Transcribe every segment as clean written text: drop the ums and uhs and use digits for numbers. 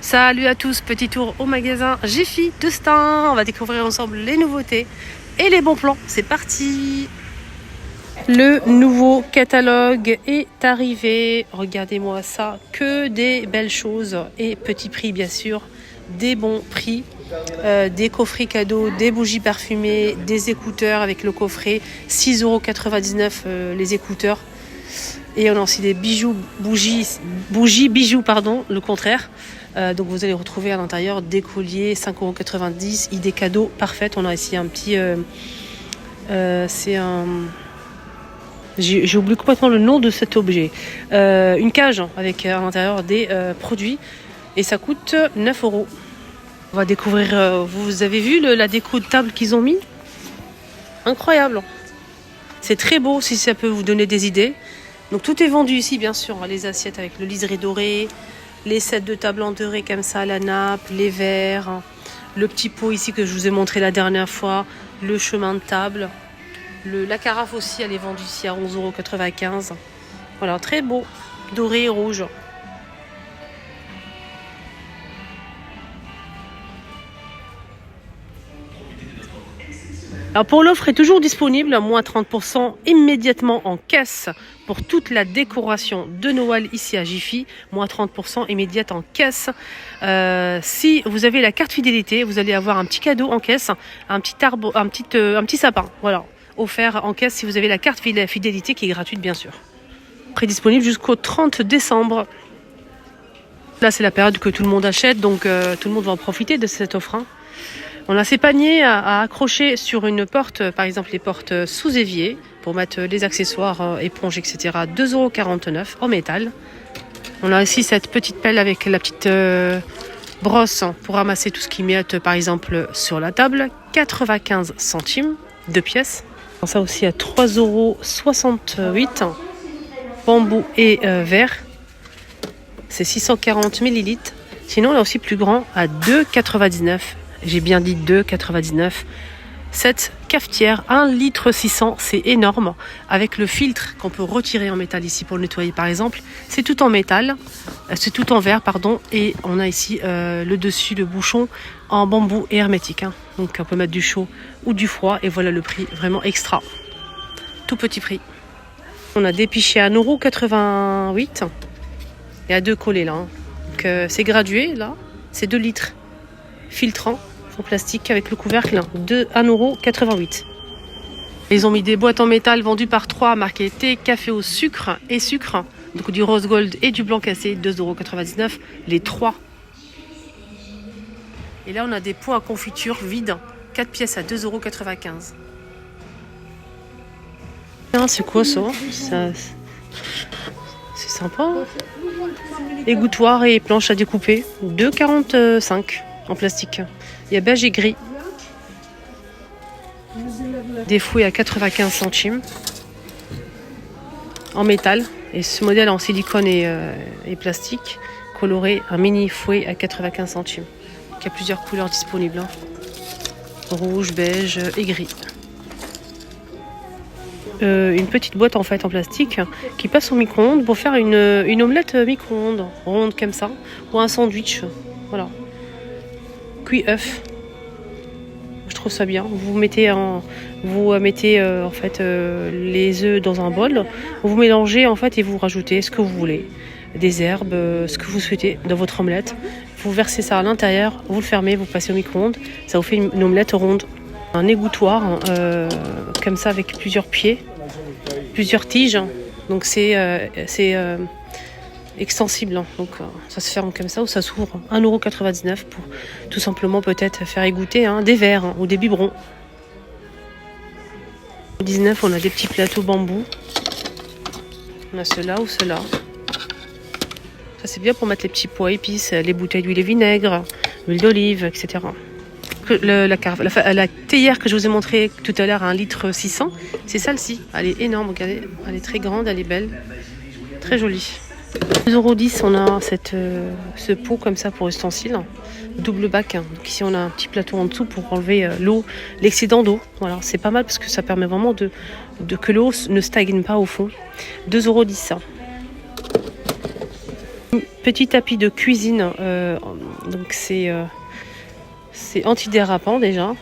Salut à tous, petit tour au magasin Jiffy de Stein. On va découvrir ensemble les nouveautés et les bons plans. C'est parti. Le nouveau catalogue est arrivé. Regardez-moi ça, que des belles choses et petit prix bien sûr, des bons prix. Des coffrets cadeaux, des bougies parfumées, des écouteurs avec le coffret, 6,99 € les écouteurs. Et on a aussi des bijoux, bijoux, le contraire. Donc vous allez retrouver à l'intérieur des colliers, 5,90 €, idée cadeau parfaite. On a ici un petit... c'est un... J'ai oublié complètement le nom de cet objet. Une cage avec à l'intérieur des produits. Et ça coûte 9 €. On va découvrir... vous avez vu la déco de table qu'ils ont mis? Incroyable. C'est très beau si ça peut vous donner des idées. Donc tout est vendu ici, bien sûr. Les assiettes avec le liseré doré, les sets de table en doré comme ça, la nappe, les verres, le petit pot ici que je vous ai montré la dernière fois, le chemin de table, la carafe aussi, elle est vendue ici à 11,95 €. Voilà, très beau, doré et rouge. Alors pour l'offre est toujours disponible, moins 30% immédiatement en caisse pour toute la décoration de Noël ici à Jiffy, moins 30% immédiate en caisse. Si vous avez la carte fidélité, vous allez avoir un petit cadeau en caisse, un petit sapin, voilà, offert en caisse si vous avez la carte fidélité qui est gratuite bien sûr. Prêt disponible jusqu'au 30 décembre. Là c'est la période que tout le monde achète, donc tout le monde va en profiter de cette offre. On a ces paniers à accrocher sur une porte, par exemple les portes sous évier, pour mettre les accessoires, éponges, etc. 2,49 € en métal. On a aussi cette petite pelle avec la petite brosse pour ramasser tout ce qui miette, par exemple, sur la table. 95 centimes, 2 pièces. Ça aussi à 3,68 €. Bambou et verre. C'est 640 ml. Sinon, on a aussi plus grand à 2,99 €. J'ai bien dit 2,99 €. Cette cafetière, 1,6 litre, c'est énorme. Avec le filtre qu'on peut retirer en métal ici pour le nettoyer par exemple. C'est tout en métal, c'est tout en verre, pardon. Et on a ici le dessus, le bouchon en bambou et hermétique. Donc on peut mettre du chaud ou du froid. Et voilà le prix, vraiment extra. Tout petit prix. On a des pichets à 1,88 €. Il y a 2 collés là. Donc c'est gradué là. C'est 2 litres. Filtrant. En plastique avec le couvercle de 1,88 €. Ils ont mis des boîtes en métal vendues par 3 marquées thé, café au sucre et sucre. Donc du rose gold et du blanc cassé, 2,99 €, les 3. Et là on a des pots à confiture vides, 4 pièces à 2,95 €. C'est quoi ça, c'est sympa. Égouttoir et planche à découper, 2,45 € en plastique. Il y a beige et gris. Des fouets à 95 centimes. En métal. Et ce modèle en silicone et plastique. Coloré, un mini fouet à 95 centimes. Il y a plusieurs couleurs disponibles. Rouge, beige et gris. Une petite boîte en fait en plastique qui passe au micro-ondes pour faire une omelette micro-ondes. Ronde comme ça. Ou un sandwich. Voilà. Cuit œuf. Je trouve ça bien. Vous mettez en fait les œufs dans un bol. Vous mélangez en fait et vous rajoutez ce que vous voulez, des herbes, ce que vous souhaitez dans votre omelette. Vous versez ça à l'intérieur, vous le fermez, vous passez au micro-ondes. Ça vous fait une omelette ronde. Un égouttoir comme ça avec plusieurs pieds, plusieurs tiges. Donc c'est extensible, donc ça se ferme comme ça ou ça s'ouvre. 1,99 € pour tout simplement peut-être faire égoutter des verres ou des biberons. 19, on a des petits plateaux bambou. On a ceux-là ou ceux-là. Ça c'est bien pour mettre les petits pois à épices, les bouteilles d'huile et vinaigre, l'huile d'olive, etc. La théière que je vous ai montré tout à l'heure à 1,6 litre, c'est celle-ci. Elle est énorme, regardez, elle est très grande, elle est belle, très jolie. 2,10 €, on a ce pot comme ça pour ustensiles, double bac. Donc ici on a un petit plateau en dessous pour enlever l'eau, l'excédent d'eau. Voilà, c'est pas mal parce que ça permet vraiment que l'eau ne stagne pas au fond. 2,10 €. Petit tapis de cuisine, donc c'est antidérapant déjà.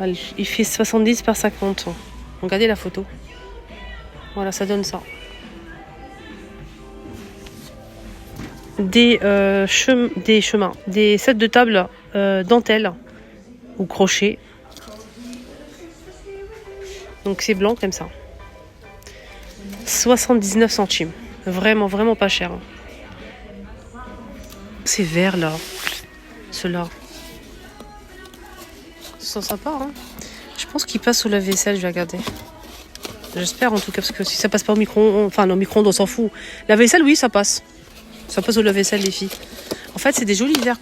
Il fait 70 par 50. Regardez la photo. Voilà, ça donne ça. Des sets de table dentelle ou crochet. Donc c'est blanc comme ça. 79 centimes. Vraiment, vraiment pas cher. C'est vert là. Ceux-là. Ils sont sympas, hein. Je pense qu'ils passent au lave-vaisselle, je vais regarder. J'espère en tout cas, parce que si ça passe pas au micro-ondes, enfin non, micro-ondes on s'en fout. La vaisselle, oui, ça passe. Ça passe au lave-vaisselle, les filles. En fait, c'est des jolis verres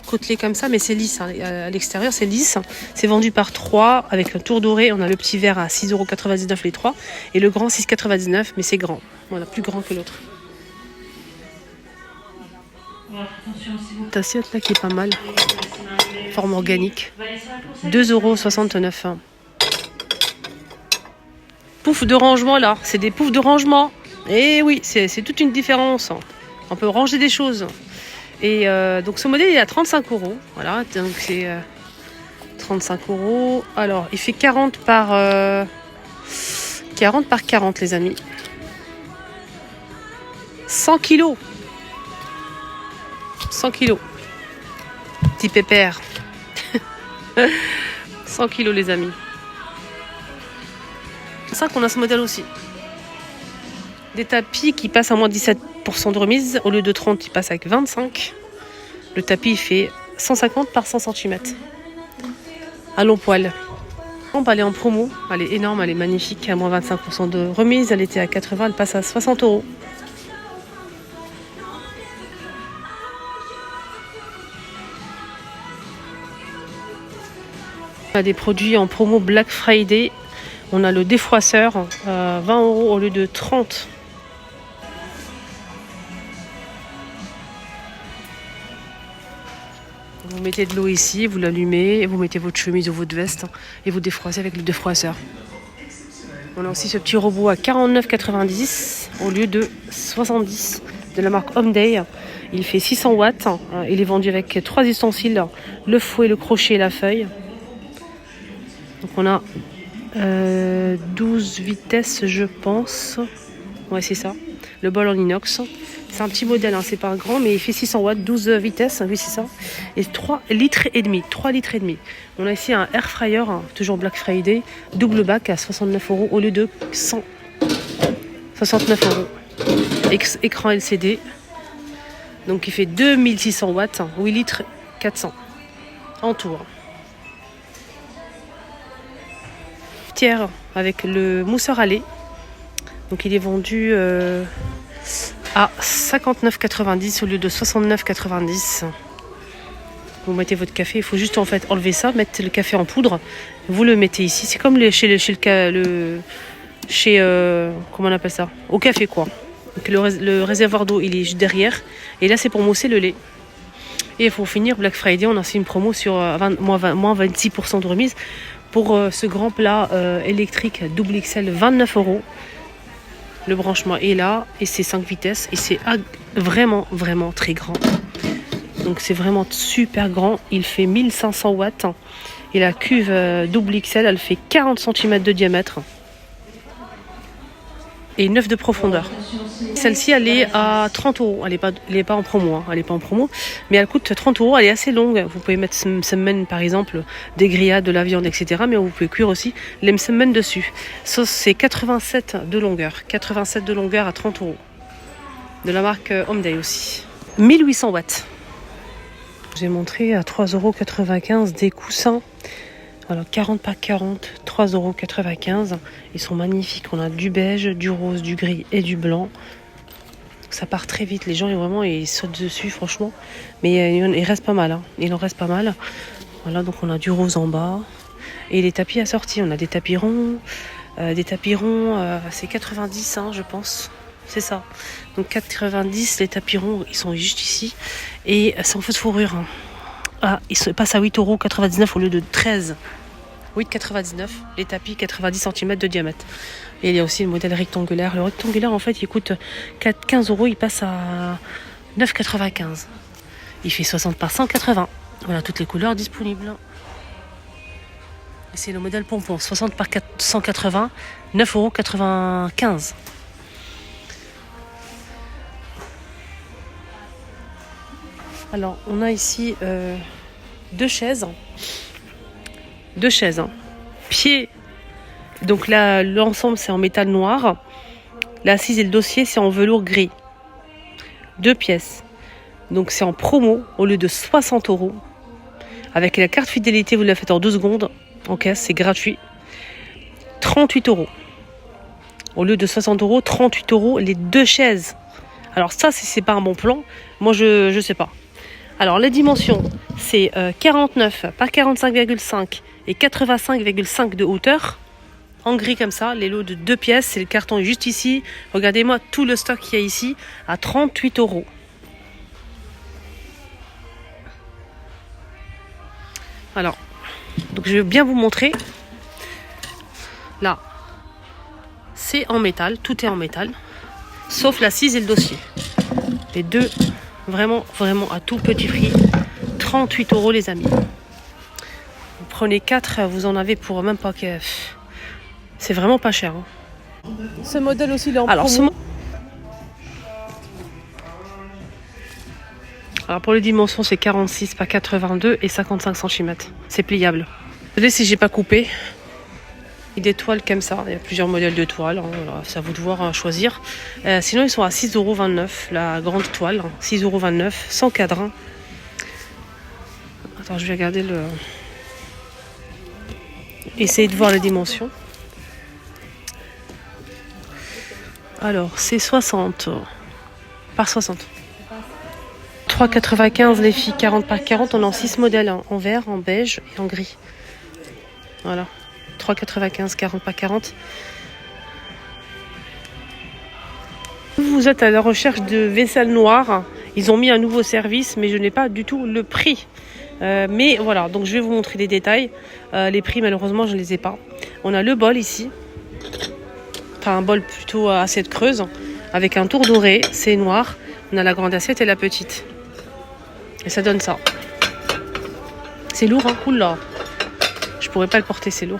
côtelés comme ça, mais c'est lisse. Hein. À l'extérieur, c'est lisse. C'est vendu par 3 avec un tour doré. On a le petit verre à 6,99 € les 3 et le grand 6,99 €, mais c'est grand. Voilà, plus grand que l'autre. Cette assiette là qui est pas mal. Forme organique. 2,69 €. Pouf de rangement là. C'est des poufs de rangement. Et oui, c'est toute une différence. On peut ranger des choses. Et donc ce modèle il est à 35 €. Voilà, donc c'est 35 €. Alors, il fait 40 par 40 les amis. 100 kilos. 100 kilos. Petit pépère. 100 kilos les amis. C'est ça qu'on a ce modèle aussi. Des tapis qui passent à moins 17% de remise. Au lieu de 30, ils passent avec 25. Le tapis il fait 150 par 100 cm. À long poil. Elle est en promo. Elle est énorme, elle est magnifique. À moins 25% de remise. Elle était à 80, elle passe à 60 €. On a des produits en promo Black Friday. On a le défroisseur, 20 € au lieu de 30. Vous mettez de l'eau ici, vous l'allumez, et vous mettez votre chemise ou votre veste et vous défroissez avec le défroisseur. On a aussi ce petit robot à 49,90 € au lieu de 70 de la marque Homeday. Il fait 600 watts. Il est vendu avec 3 ustensiles, le fouet, le crochet et la feuille. Donc on a 12 vitesses je pense. Ouais c'est ça. Le bol en inox. C'est un petit modèle, hein, c'est pas un grand, mais il fait 600 watts, 12 vitesses, oui c'est ça. Et 3 litres et demi, 3 litres et demi. On a ici un air fryer, hein, toujours Black Friday, double bac à 69 € au lieu de 169 €. Écran LCD. Donc il fait 2600 watts, 8 litres 400 en tout. Tiers avec le mousseur à lait. Donc il est vendu à 59,90 € au lieu de 69,90 €. Vous mettez votre café, il faut juste en fait enlever ça, mettre le café en poudre. Vous le mettez ici, c'est comme comment on appelle ça, au café quoi. Donc le réservoir d'eau il est juste derrière et là c'est pour mousser le lait. Et pour finir Black Friday, on a aussi une promo sur moins 26% de remise pour ce grand plat électrique double XL, 29 €. Le branchement est là et c'est 5 vitesses et c'est vraiment vraiment très grand. Donc c'est vraiment super grand. Il fait 1500 watts et la cuve double XL elle fait 40 cm de diamètre et 9 de profondeur. Celle-ci elle est à 30 €. Elle est pas en promo, hein. Elle est pas en promo, mais elle coûte 30 €. Elle est assez longue. Vous pouvez mettre semaine par exemple des grillades, de la viande, etc. Mais vous pouvez cuire aussi les semaines dessus. Ça c'est 87 de longueur. 87 de longueur à 30 €. De la marque Homeday aussi. 1800 watts. J'ai montré à 3,95 € des coussins. Alors 40 par 40, 3,95 €. Ils sont magnifiques. On a du beige, du rose, du gris et du blanc. Ça part très vite. Les gens ils sautent dessus franchement. Mais il reste pas mal. Hein. Il en reste pas mal. Voilà, donc on a du rose en bas. Et les tapis assortis. On a des tapis ronds. C'est 90 hein, je pense. C'est ça. Donc 90, les tapis ronds, ils sont juste ici. Et c'est en faux de fourrure. Hein. Ah, ils passent à 8,99 € au lieu de 13. 8,99. Les tapis 90 cm de diamètre. Et il y a aussi le modèle rectangulaire. Le rectangulaire, en fait, il coûte 15 €. Il passe à 9,95. Il fait 60 par 180. Voilà, toutes les couleurs disponibles. Et c'est le modèle pompon. 60 par 180, 9,95 €. Alors, on a ici deux chaises. Deux chaises. Pied. Donc là, l'ensemble, c'est en métal noir. L'assise et le dossier, c'est en velours gris. 2 pièces. Donc c'est en promo au lieu de 60 €. Avec la carte fidélité, vous la faites en 2 secondes. En caisse, c'est gratuit. 38 €. Au lieu de 60 €, 38 € les 2 chaises. Alors ça, c'est pas un bon plan. Moi, je sais pas. Alors les dimensions, c'est 49 par 45,5 et 85,5 de hauteur. En gris comme ça, les lots de 2 pièces, c'est le carton juste ici. Regardez-moi tout le stock qu'il y a ici à 38 €. Alors, donc je vais bien vous montrer. Là, c'est en métal, tout est en métal, sauf l'assise et le dossier. Les deux, vraiment à tout petit prix, 38 € les amis. Vous prenez 4, vous en avez pour même pas que... C'est vraiment pas cher. Hein. Ce modèle aussi, il est en promo. Alors pour les dimensions, c'est 46 par 82 et 55 cm. C'est pliable. Désolé si j'ai pas coupé. Il y a des toiles comme ça. Il y a plusieurs modèles de toiles. Hein. Voilà, c'est à vous de voir, choisir. Sinon, ils sont à 6,29 €. La grande toile, 6,29 €, sans cadre. Hein. Attends, je vais regarder le... Essayez de voir les dimensions. Alors, c'est 60 par 60. 3,95 les filles, 40 par 40. On a en 6 modèles, hein, en vert, en beige et en gris. Voilà. 3,95, 40 par 40. Vous êtes à la recherche de vaisselle noire. Ils ont mis un nouveau service, mais je n'ai pas du tout le prix. Mais voilà, donc je vais vous montrer les détails. Les prix, malheureusement, je ne les ai pas. On a le bol ici. Enfin, un bol plutôt à assiette creuse, avec un tour doré. C'est noir. On a la grande assiette et la petite. Et ça donne ça. C'est lourd, hein. Oula. Je pourrais pas le porter, c'est lourd.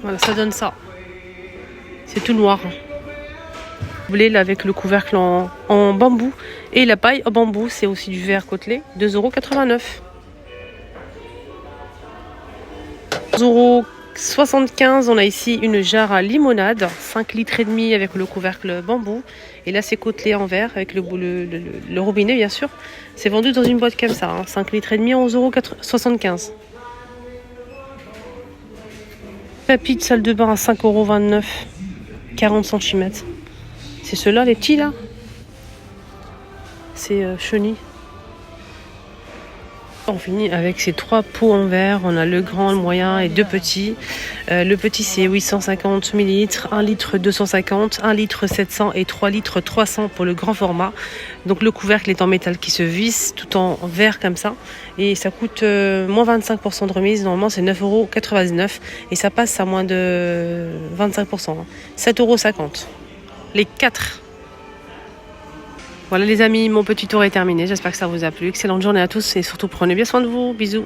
Voilà, ça donne ça. C'est tout noir. Vous voulez là avec le couvercle en bambou. Et la paille en bambou, c'est aussi du verre côtelé. 2,89 €. 2,75 €. On a ici une jarre à limonade. 5 litres et demi avec le couvercle bambou. Et là, c'est côtelé en verre avec le robinet, bien sûr. C'est vendu dans une boîte comme ça. Hein. 5 litres et demi, 11,75 €. Tapis de salle de bain à 5,29 €. 40 cm. C'est ceux-là, les petits, là. C'est chenille. On finit avec ces 3 pots en verre. On a le grand, le moyen et 2 petits. Le petit, c'est 850 ml, 1 litre 250, 1 litre 700 et 3 litres 300 pour le grand format. Donc le couvercle est en métal qui se visse tout en verre comme ça. Et ça coûte moins 25% de remise. Normalement, c'est 9,99 € et ça passe à moins de 25%. Hein. 7,50 €. Les 4. Voilà les amis, mon petit tour est terminé. J'espère que ça vous a plu. Excellente journée à tous et surtout prenez bien soin de vous. Bisous.